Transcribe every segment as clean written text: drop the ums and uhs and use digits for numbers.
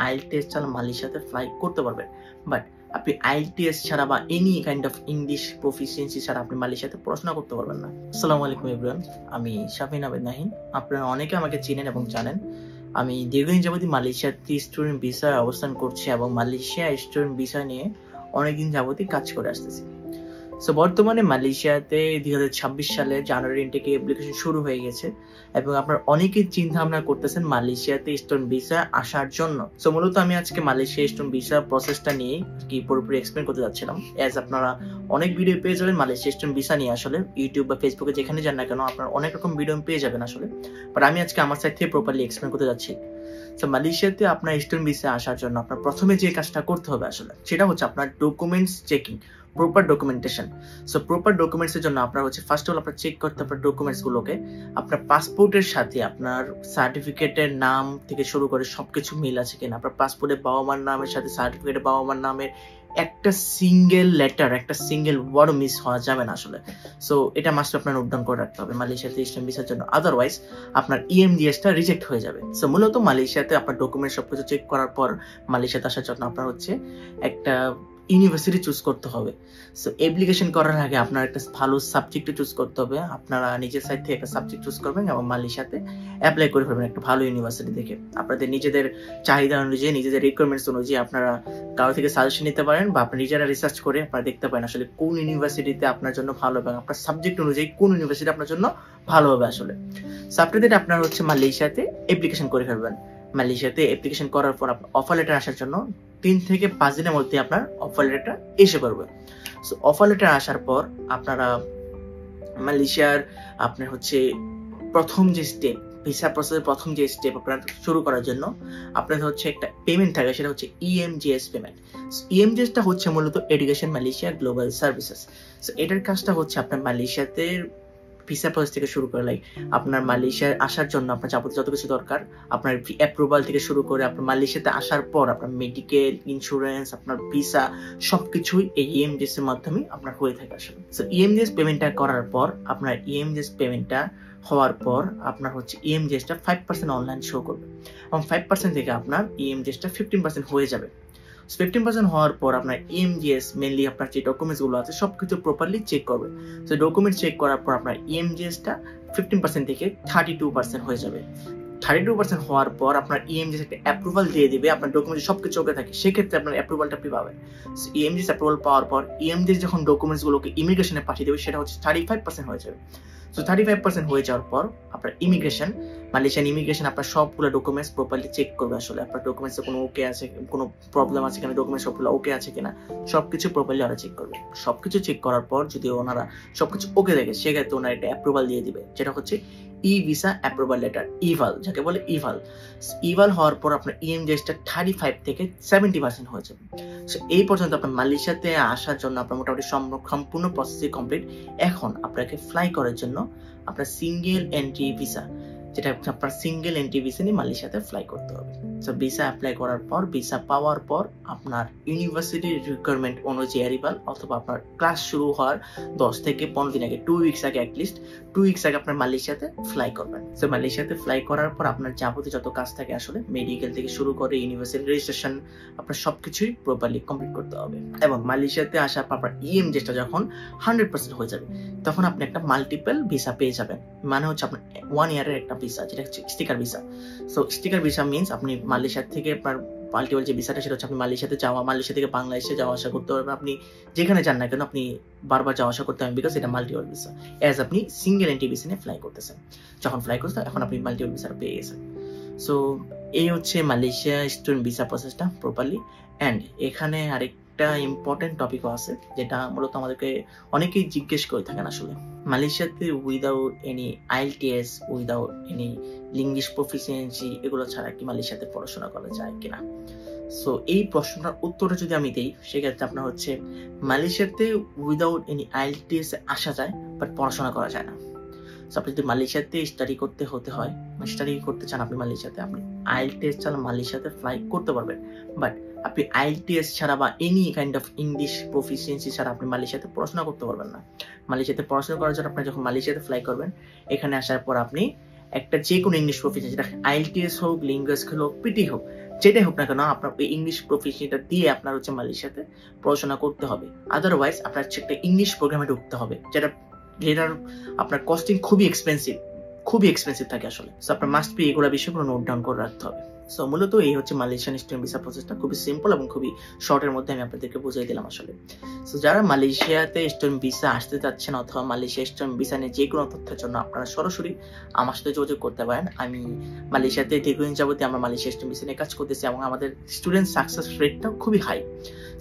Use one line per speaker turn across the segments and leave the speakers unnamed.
IELTS ছাড়া মালয়েশিয়াতে fly করতে পারবেন, বাট আপনি আইএলটিএস ছাড়া বা any kind of English proficiency ছাড়া আপনি মালয়েশিয়াতে পড়াশোনা করতে পারবেন না। আসসালামু আলাইকুম এভরিওয়ান, আমি শাফিন আবেদ নাহিন। আপনারা অনেকে আমাকে চিনেন এবং জানেন আমি দীর্ঘদিন যাবতই মালয়েশিয়াতে স্টুডেন্ট ভিসায় অবস্থান করছি এবং মালয়েশিয়া স্টুডেন্ট ভিসা নিয়ে অনেকদিন যাবতই কাজ করে আসতেছি। সো বর্তমানে মালয়েশিয়াতে 2026 সালে জানুয়ারি থেকে অ্যাপ্লিকেশন শুরু হয়ে গেছে এবং আপনারা অনেকেই চিন্তা ভাবনা করতেছেন মালয়েশিয়াতে স্টুডেন্ট ভিসা আসার জন্য। সো মূলত আমি আজকে মালয়েশিয়া স্টুডেন্ট ভিসা প্রসেসটা নিয়ে কি পুরোপুরি এক্সপ্লেন করতে যাচ্ছিলাম। এজ আপনারা অনেক ভিডিও পেয়ে যাবেন মালয়েশিয়া স্টুডেন্ট ভিসা নিয়ে, আসলে ইউটিউব বা ফেসবুকে যেখানে যান না কেন আপনারা অনেক রকম ভিডিও পেয়ে যাবেন আসলে, বাট আমি আজকে আমার সাইড থেকে প্রপারলি এক্সপ্লেন করতে যাচ্ছি। তো মালয়েশিয়াতে আপনার স্টুডেন্ট ভিসা আসার জন্য আপনার প্রথমে যে কাজটা করতে হবে আসলে সেটা হচ্ছে আপনার documents checking, proper documentation. So proper documents এর জন্য আপনার হচ্ছে ফার্স্ট অফ অল আপনার চেক করতে হবে ডকুমেন্টস গুলোকে। আপনার পাসপোর্টের সাথে আপনার সার্টিফিকেটের নাম থেকে শুরু করে সবকিছু মিল আছে কিনা। আপনার পাসপোর্টে বাবা মার নামের সাথে সার্টিফিকেটে বাবা মার নামের একটা সিঙ্গেল লেটার, একটা সিঙ্গেল ওয়ার্ড মিস হওয়া যাবে না আসলে। সো এটা মাস্ট আপনার নোট ডাউন করে রাখতে হবে মালয়েশিয়াতে স্টুডেন্ট ভিসার জন্য, আদারওয়াইজ আপনার ইএমডিএসটা রিজেক্ট হয়ে যাবে। সো মূলত মালয়েশিয়াতে আপনার ডকুমেন্ট সবকিছু চেক করার পর মালয়েশিয়াতে আসার জন্য আপনার হচ্ছে একটা ইউনিভার্সিটি চুজ করতে হবে। সো অ্যাপ্লিকেশন করার আগে আপনার একটা ভালো সাবজেক্ট চুজ করতে হবে। আপনারা নিজের সাইড থেকে একটা সাবজেক্ট চুজ করবেন এবং মালয়েশিয়াতে অ্যাপ্লাই করে ফেলবেন একটা ভালো ইউনিভার্সিটি দেখে। আপনাদের নিজেদের চাহিদা অনুযায়ী, নিজেদের রিকোয়ারমেন্টস অনুযায়ী আপনারা কারো থেকে সাজেশন নিতে পারেন বা আপনি নিজেরা রিসার্চ করে আপনারা দেখতে পারেন আসলে কোন ইউনিভার্সিটিতে আপনার জন্য ভালো হবে, আপনার সাবজেক্ট অনুযায়ী কোন ইউনিভার্সিটি আপনার জন্য ভালো হবে আসলে। সো আপনাদের আপনার হচ্ছে মালয়েশিয়াতে অ্যাপ্লিকেশন করে ফেলবেন। মালয়েশিয়াতে অ্যাপ্লিকেশন করার পর অফার লেটার আসার জন্য 3 থেকে 5 দিনের মধ্যে আপনার অফার লেটার এসে পড়বে। সো অফার লেটার আসার পর আপনারা মালয়েশিয়ার আপনার হচ্ছে প্রথম যে স্টেপ, ভিসা প্রসেসের প্রথম যে স্টেপ আপনার শুরু করার জন্য আপনাদের হচ্ছে একটা পেমেন্ট থাকে, সেটা হচ্ছে ইএমজিএস পেমেন্ট। ইএমজিএসটা হচ্ছে মূলত education Malaysia global services. So এটার কাজটা হচ্ছে আপনার মালয়েশিয়াতে ভিসা প্রসেস থেকে শুরু করে আপনার মালয়েশিয়ায় আসার জন্য আপনার যাবতীয় যত কিছু দরকার, আপনার অ্যাপ্রুভাল থেকে শুরু করে আপনার মালয়েশিয়াতে আসার পর আপনার মেডিকেল, ইন্স্যুরেন্স, আপনার ভিসা সবকিছুই এই ইএমজিএস এর মাধ্যমে আপনার হয়ে থাকে আসলে। সো ইএমজিএস পেমেন্টটা করার পর আপনার ইএমজিএস পেমেন্টটা হওয়ার পর আপনার হচ্ছে ইএমজিএসটা 5% অনলাইন শো করবে এবং 5% থেকে আপনার ইএমজিএসটা 15% হয়ে যাবে। 15% হওয়ার পর আপনার ইএমজিএস মেনলি আপনার যে ডকুমেন্টস গুলো আছে সবকিছু প্রপারলি চেক করবে। সো ডকুমেন্ট চেক করার পর আপনার ইএমজিএসটা 15% থেকে 32% হয়ে যাবে। 32% হওয়ার পর আপনার ইএমজিএস একটা অ্যাপ্রুভাল দিয়ে দিবে, আপনার ডকুমেন্ট সবকিছু ওকে থাকে, সেক্ষেত্রে আপনার অ্যাপ্রুভালটা আপনি পাবেন। ইএমজিএস অ্যাপ্রুভাল পাওয়ার পর ইএমজিএস যখন ডকুমেন্টস গুলোকে ইমিগ্রেশনে পাঠিয়ে দেবে সেটা হচ্ছে 35% হয়ে যাবে। সো 35% হয়ে যাওয়ার পর আপনার ইমিগ্রেশন, মালয়েশিয়ান ইমিগ্রেশন আপনার সবগুলো ডকুমেন্টস প্রপারলি চেক করবে আসলে আপনার ডকুমেন্টসে কোনো ওকে আছে, কোনো প্রবলেম আছে কিনা, ডকুমেন্টস সবগুলো ওকে আছে কিনা, সবকিছু প্রপারলি ওরা চেক করবে। সবকিছু চেক করার পর যদি ওনারা সবকিছু ওকে দেখে সেক্ষেত্রে ওনারা একটা অ্যাপ্রুভাল দিয়ে দিবে, যেটা হচ্ছে ই ভিসা অ্যাপ্রুভাল লেটার, ইভাল যাকে বলে ইভাল। ইভাল হওয়ার পর আপনার ইএমজিএসটা 35 থেকে 70% হয়ে যাবে। সো এই পর্যন্ত আপনার মালয়েশিয়াতে আসার জন্য আপনার মোটামুটি সম্পূর্ণ প্রসেসই কমপ্লিট। এখন আপনাকে ফ্লাই করার জন্য আপনার সিঙ্গেল এন্ট্রি ভিসা, যেটা আপনার সিঙ্গেল এন্ট্রি ভিসা নিয়ে মালয়েশিয়াতে ফ্লাই করতে হবে। সো ভিসা অ্যাপ্লাই করার পর, ভিসা পাওয়ার পর আপনার ইউনিভার্সিটির রিকোয়ারমেন্ট অনুযায়ী অ্যারিভাল অথবা আপনার ক্লাস শুরু হওয়ার 10 থেকে 15 দিন আগে, 2 উইকস আগে, অ্যাটলিস্ট 2 উইকস আগে আপনার মালয়েশিয়াতে ফ্লাই করবেন। সো মালয়েশিয়াতে ফ্লাই করার পর আপনার যাবতীয় যত কাজ থাকে আসলে মেডিকেল থেকে শুরু করে ইউনিভার্সিটি রেজিস্ট্রেশন আপনার সবকিছুই প্রপারলি কমপ্লিট করতে হবে। এবং মালয়েশিয়াতে আসার পর আপনার ইএমজিএসটা যখন 100% হয়ে যাবে তখন আপনি একটা মাল্টিপল ভিসা পেয়ে যাবেন। মানে হচ্ছে আপনার 1 ইয়ারের একটা ভিসা, যেটা হচ্ছে sticker visa. So sticker visa means আপনি মালয়েশিয়া থেকে আপনার মাল্টিপল যে ভিসাটা সেটা হচ্ছে আপনি মালয়েশিয়াতে যাওয়া, মালয়েশিয়া থেকে বাংলাদেশে যাওয়া আসা করতে পারবেন। আপনি যেখানে যান না কেন আপনি বারবার যাওয়া আসা করতে হবে, বিকজ এটা মাল্টিপল ভিসা। অ্যাজ আপনি সিঙ্গেল এন্ট্রি ভিসা নিয়ে ফ্লাই করতেছেন, যখন ফ্লাই করতেছেন এখন আপনি মাল্টিপল ভিসাটা পেয়ে গেছেন। সো এই হচ্ছে মালয়েশিয়া স্টুডেন্ট ভিসা প্রসেসটা প্রপারলি। অ্যান্ড এখানে আরেকটা ইম্পর্টেন্ট টপিকও আছে যেটা মূলত আমাদেরকে অনেকেই জিজ্ঞেস করে থাকেন আসলে, মালয়েশিয়াতে without any IELTS, without any English proficiency এগুলো ছাড়া কি মালয়েশিয়াতে পড়াশোনা করা যায় কিনা। সো এই প্রশ্নটার উত্তরটা যদি আমি দিই সেক্ষেত্রে আপনার হচ্ছে মালয়েশিয়াতে উইদাউট এনি আইএলটিএস আসা যায়, বাট পড়াশোনা করা যায় না। সো আপনি যদি মালয়েশিয়াতে স্টাডি করতে চান আপনি মালয়েশিয়াতে, আপনি আইএলটিএস ছাড়া মালয়েশিয়াতে ফ্লাই করতে পারবেন, বাট আপনি আইএলটিএস ছাড়া বা any kind of English proficiency ছাড়া আপনি মালয়েশিয়াতে পড়াশোনা করতে পারবেন না। মালয়েশিয়াতে পড়াশোনা করার জন্য আপনি যখন মালয়েশিয়াতে ফ্লাই করবেন, এখানে আসার পর আপনি একটা যে কোনো ইংলিশ প্রফিসিয়েন্সি, যেটা আইএলটিএস হোক, লিঙ্গুইস্টিক হোক, পিটি হোক, যেটাই হোক না কেন আপনার ওই ইংলিশ প্রফিসিয়েন্সিটা দিয়ে আপনার হচ্ছে মালয়েশিয়াতে পড়াশোনা করতে হবে। আদারওয়াইজ আপনার হচ্ছে একটা ইংলিশ প্রোগ্রামে ঢুকতে হবে, যেটার আপনার কস্টিং খুবই এক্সপেন্সিভ থাকে আসলে। সো আপনার মাস্ট বি এগুলো বিষয়গুলো নোট ডাউন করে রাখতে হবে। সো মূলত এই হচ্ছে মালয়েশিয়ান স্টুডেন্ট ভিসা প্রসেসটা, খুবই সিম্পল এবং খুবই শর্টের মধ্যে আমি আপনাদেরকে বুঝিয়ে দিলাম আসলে। সো যারা মালয়েশিয়াতে স্টুডেন্ট ভিসা আসতে চাচ্ছেন অথবা মালয়েশিয়া স্টুডেন্ট ভিসা নিয়ে যে কোনো তথ্যের জন্য আপনারা সরাসরি আমার সাথে যোগাযোগ করতে পারেন। আমি মালয়েশিয়াতে দীর্ঘদিন যাবতীয় আমরা মালয়েশিয়া স্টুডেন্ট ভিসা নিয়ে কাজ করতেছি এবং আমাদের স্টুডেন্ট সাকসেস রেটটাও খুবই হাই।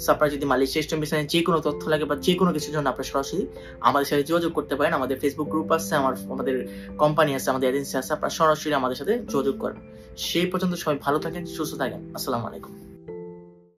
সো আপনারা যদি মালয়েশিয়া স্টুডেন্ট ভিসা নিয়ে যে কোনো তথ্য লাগে বা যে কোনো কিছুর জন্য আপনারা সরাসরি আমাদের সাথে যোগাযোগ করতে পারেন। আমাদের ফেসবুক গ্রুপ আছে, আমাদের কোম্পানি আছে, আমাদের এজেন্সি আছে, আপনারা সরাসরি আমাদের সাথে যোগাযোগ করেন। সেই পর্যন্ত সবাই ভালো থাকেন, সুস্থ থাকেন। আসসালামু আলাইকুম।